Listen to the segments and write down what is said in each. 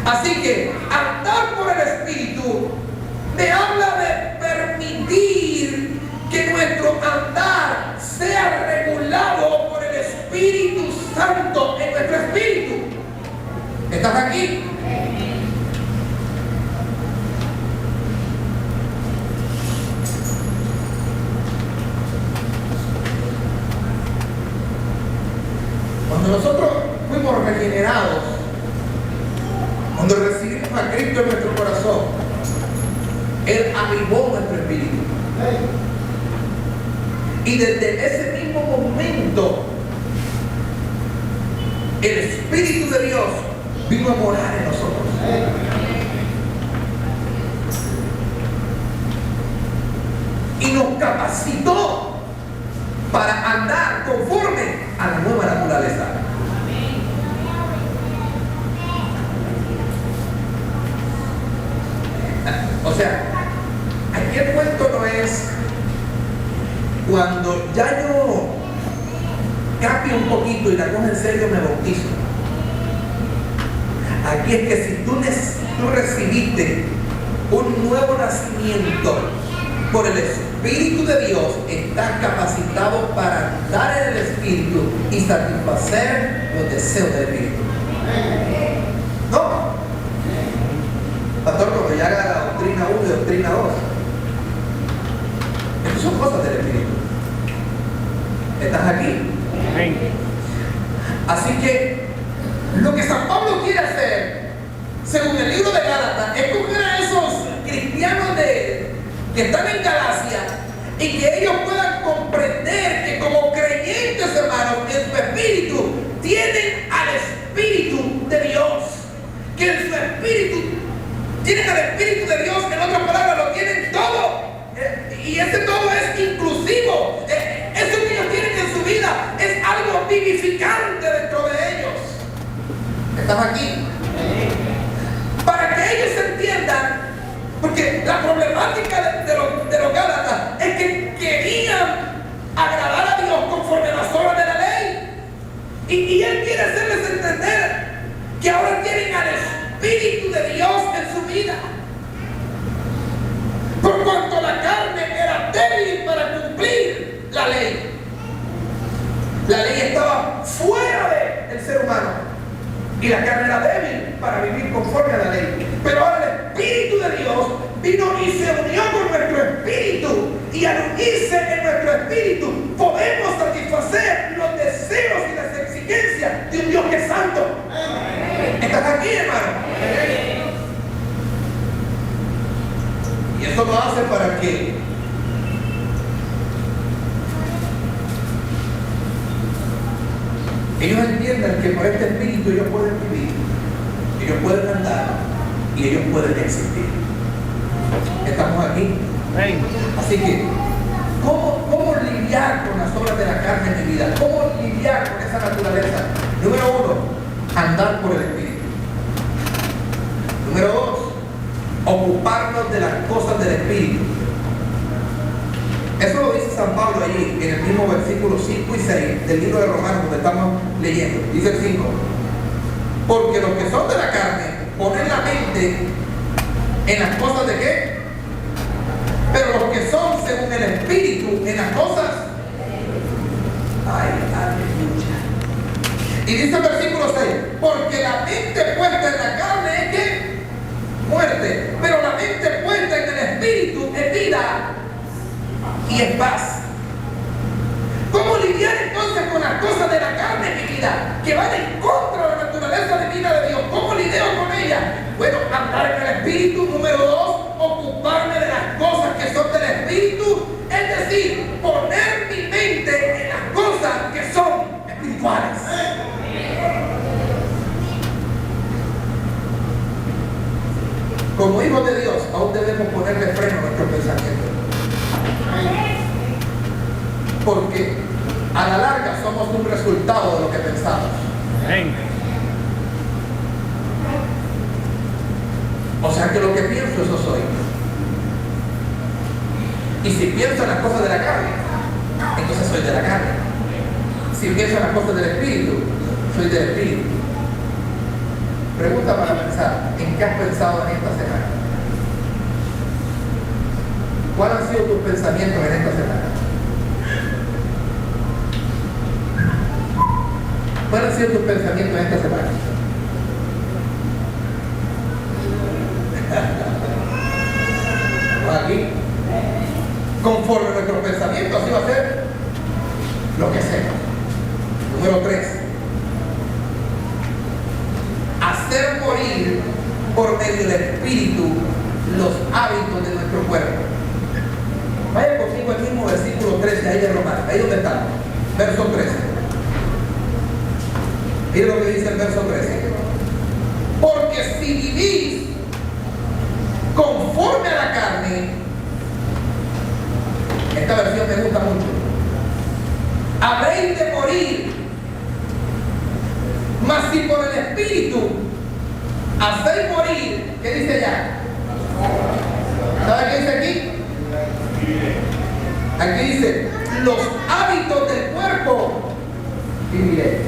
Así que andar por el Espíritu me habla de permitir que nuestro andar sea regulado por el Espíritu Santo en nuestro espíritu. ¿Estás aquí? Cuando nosotros fuimos regenerados, cuando recibimos a Cristo en nuestro corazón, Él avivó nuestro espíritu. Y desde ese mismo momento, el Espíritu de Dios vino a morar en nosotros. Y nos capacitó para andar conforme a la nueva naturaleza. O sea, aquí el cuento no es cuando ya yo cambio un poquito y la cojo en serio, me bautizo. Aquí es que si tú recibiste un nuevo nacimiento por el Espíritu de Dios, estás capacitado para andar en el Espíritu y satisfacer los deseos del Espíritu. ¿No? Pastor, cuando ya haga la doctrina 1 y doctrina 2, estas son cosas del Espíritu. ¿Estás aquí? Así que lo que San Pablo quiere hacer, según el libro de Gálatas, es coger a esos cristianos que están en Galacia y que ellos puedan comprender que como creyentes, hermanos, en su espíritu tienen al Espíritu de Dios, que en su espíritu tienen al Espíritu de Dios, en otras palabras, lo tienen todo. Y ese todo es inclusivo. Eso que ellos tienen en su vida es algo vivificante dentro de ellos. ¿Estás aquí? Para que ellos entiendan, porque la problemática de los Gálatas es que querían agradar a Dios conforme a las obras de la ley. Y Él quiere hacerles entender que ahora tienen al Espíritu de Dios en su vida. Por cuanto la carne era débil para cumplir la ley. La ley estaba fuera del ser humano y la carne era débil para vivir conforme a la ley. Pero ahora el Espíritu de Dios vino y se unió con nuestro espíritu, y al unirse en nuestro espíritu podemos satisfacer los deseos y las exigencias de un Dios que es santo. ¿Estás aquí, hermano? Y eso lo hace para que ellos entiendan que por este espíritu ellos pueden vivir, ellos pueden andar y ellos pueden existir. ¿Estamos aquí? Así que, ¿cómo lidiar con las obras de la carne en mi vida? ¿Cómo lidiar con esa naturaleza? Número 1, andar por el espíritu. Número 2, ocuparnos de las cosas del espíritu. Eso lo dice San Pablo allí en el mismo versículo 5 y 6 del libro de Romanos, donde estamos leyendo. Dice el 5: porque los que son de la carne ponen la mente en las cosas de qué, pero los que son según el espíritu en las cosas. Ay, aleluya. Y dice el versículo 6: porque la mente puesta en la carne es que muerte, pero la mente puesta en el espíritu es vida y es paz. ¿Cómo lidiar entonces con las cosas de la carne en mi vida que van en contra de la naturaleza divina de Dios? ¿Cómo lidio con ellas? Bueno, andar en el espíritu. Número 2, ocuparme de las cosas que son del espíritu, es decir, poner mi mente en las cosas que son espirituales. Como hijos de Dios, aún debemos ponerle freno a nuestros pensamientos. Porque a la larga somos un resultado de lo que pensamos. O sea que lo que pienso, eso soy. Y si pienso en las cosas de la carne, entonces soy de la carne. Si pienso en las cosas del espíritu, soy del espíritu. Pregunta para pensar, ¿en qué has pensado en esta semana? ¿Cuáles han sido tus pensamientos en esta semana? ¿Cuáles han sido tus pensamientos en esta semana? ¿Estamos aquí? Conforme a nuestros pensamientos, así va a ser lo que hacemos. Número 3. Hacer morir por medio del Espíritu los hábitos de nuestro cuerpo. Vaya conmigo al mismo versículo 13, ahí de Romanos, ahí donde estamos, verso 13. Mira lo que dice el verso 13. Porque si vivís conforme a la carne, esta versión me gusta mucho, habréis de morir, mas si por el Espíritu hacéis morir, ¿qué dice allá? ¿Sabe qué dice aquí? Aquí dice, los hábitos del cuerpo viviré.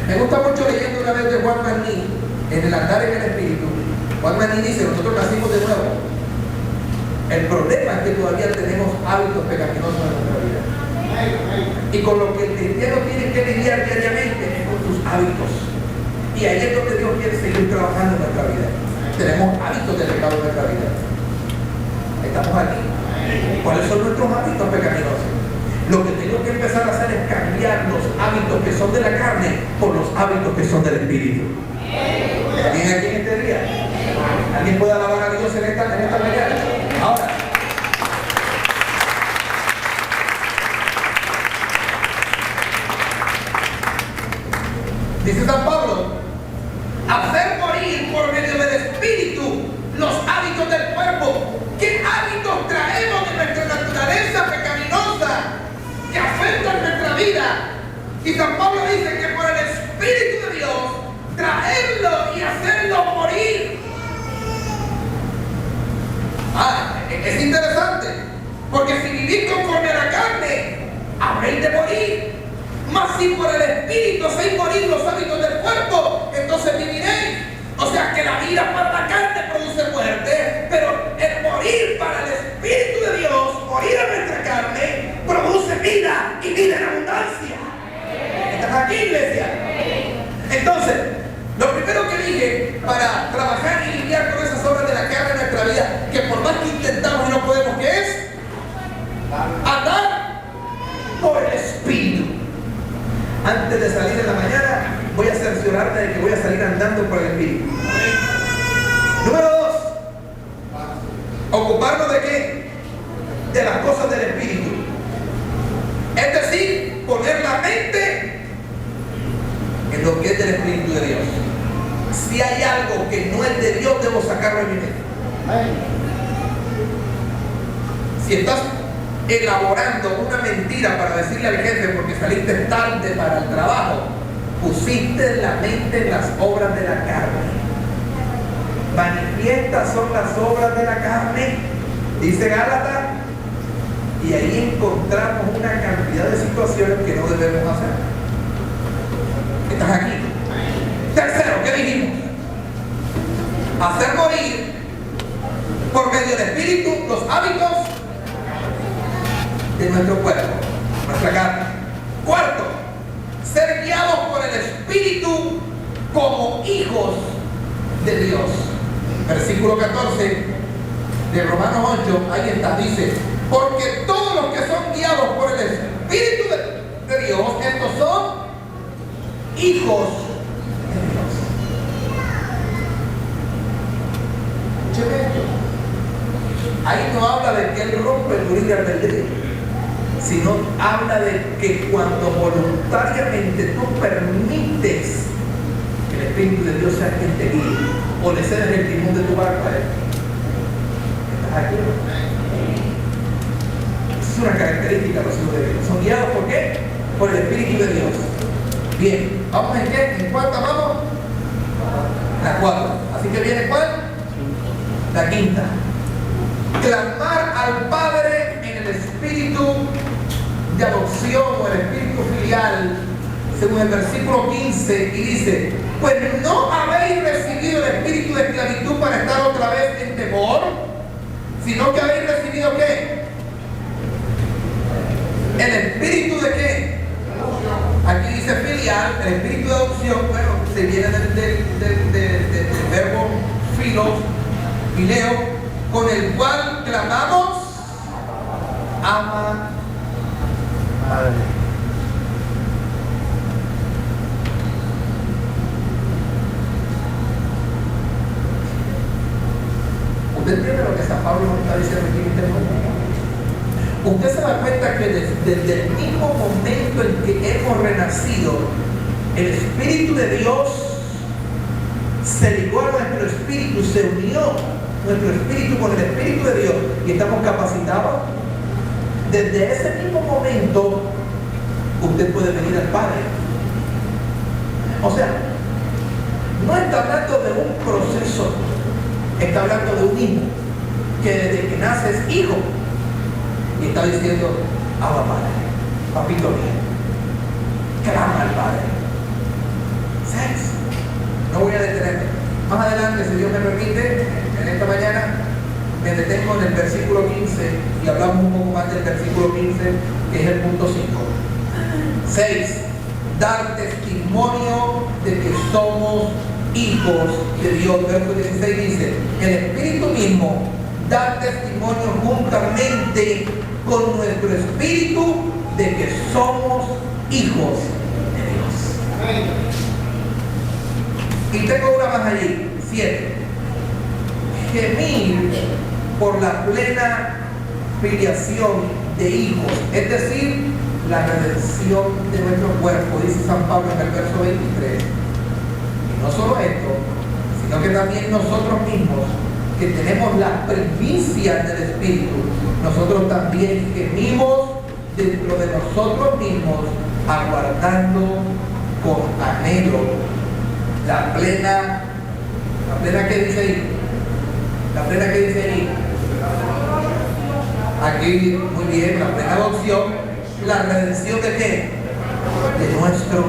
Me gusta mucho leyendo una vez de Juan Magní, en el andar en el Espíritu. Juan Magní dice, nosotros nacimos de nuevo. El problema es que todavía tenemos hábitos pecaminosos en nuestra vida. Y con lo que el cristiano tiene que lidiar diariamente es con sus hábitos. Y ahí es donde Dios quiere seguir trabajando en nuestra vida. Tenemos hábitos de pecado en nuestra vida. Estamos aquí. ¿Cuáles son nuestros hábitos pecaminosos? Lo que tengo que empezar a hacer es cambiar los hábitos que son de la carne por los hábitos que son del Espíritu. ¿Alguien aquí en este día? ¿Alguien puede alabar a Dios en esta mañana? Ahora, dice San Pablo, hacer morir por medio del Espíritu los hábitos del cuerpo. ¿Qué hábitos traemos de nuestra naturaleza pecaminosa que afectan nuestra vida? Y San Pablo dice que por el Espíritu de Dios traerlo y hacerlo morir. Es interesante, porque si vivís conforme a la carne, habréis de morir. Mas si por el Espíritu hacéis morir los hábitos del cuerpo, entonces viviréis. O sea que la vida para la carne produce muerte, pero el morir para el Espíritu de Dios, morir a nuestra carne, produce vida y vida en abundancia. ¿Estás aquí, iglesia? Entonces, lo primero que dije para trabajar y lidiar con esas obras de la carne en nuestra vida, que por más que intentamos y no podemos, ¿qué es? Andar por el Espíritu. Antes de salir en la mañana, voy a cerciorarme de que voy a salir andando por el Espíritu. Número 2. ¿Ocuparnos de qué? De las cosas del Espíritu. Es decir, poner la mente en lo que es del Espíritu de Dios. Si hay algo que no es de Dios, debo sacarlo de mi mente. Si estás elaborando una mentira para decirle al jefe porque saliste tarde para el trabajo, pusiste la mente en las obras de la carne. Manifiestas son las obras de la carne, dice Gálatas, y ahí encontramos una cantidad de situaciones que no debemos hacer. ¿Estás aquí? Tercero, ¿qué dijimos? Hacer morir por medio del Espíritu los hábitos de nuestro cuerpo, nuestra carne. Cuarto, ser guiados por el Espíritu como hijos de Dios. Versículo 14 de Romanos 8, ahí está, dice, porque todos los que son guiados por el Espíritu de Dios, estos son hijos de Dios. Escúcheme esto. Ahí no habla de que Él rompe el libre albedrío, sino habla de que cuando voluntariamente tú permites que el Espíritu de Dios sea quien te guíe, o le cedes el timón de tu barco a Él. ¿Estás aquí? Es una característica de los hijos de Dios. ¿Son guiados por qué? Por el Espíritu de Dios. Bien, ¿vamos en qué? ¿En cuánta vamos? La 4. Así que viene ¿cuál? La quinta. Clamar al Padre en el Espíritu de adopción o el Espíritu filial según el versículo 15, y dice: pues no habéis recibido el espíritu de esclavitud para estar otra vez en temor, sino que habéis recibido ¿qué? ¿El espíritu de qué? Aquí dice filial, el espíritu de adopción. Bueno, se viene del verbo fileo, con el cual clamamos: ama, Padre. ¿Usted entiende lo que San Pablo nos está diciendo aquí en este momento? Usted se da cuenta que desde el mismo momento en que hemos renacido, el Espíritu de Dios se ligó a nuestro espíritu, se unió nuestro espíritu con el Espíritu de Dios y estamos capacitados. Desde ese mismo momento usted puede venir al Padre. O sea, no está hablando de un proceso, está hablando de un hijo que desde que nace es hijo y está diciendo: Abba Padre, papito mío, clama al Padre. ¿Sabes? No voy a detenerme. Más adelante, si Dios me permite, en esta mañana me detengo en el versículo 15 y hablamos un poco más del versículo 15, que es el punto 5. 6. Dar testimonio de que somos hijos de Dios. Verso 16 dice: el Espíritu mismo da testimonio juntamente con nuestro espíritu de que somos hijos de Dios. Y tengo una más allí, 7. Gemir por la plena filiación de hijos, es decir, la redención de nuestro cuerpo, dice San Pablo en el verso 23. Y no solo esto, sino que también nosotros mismos, que tenemos las primicias del Espíritu, nosotros también gemimos dentro de nosotros mismos, aguardando con anhelo la plena que dice ahí, la plena que dice ahí, aquí muy bien, la plena adopción, la redención de qué, de nuestro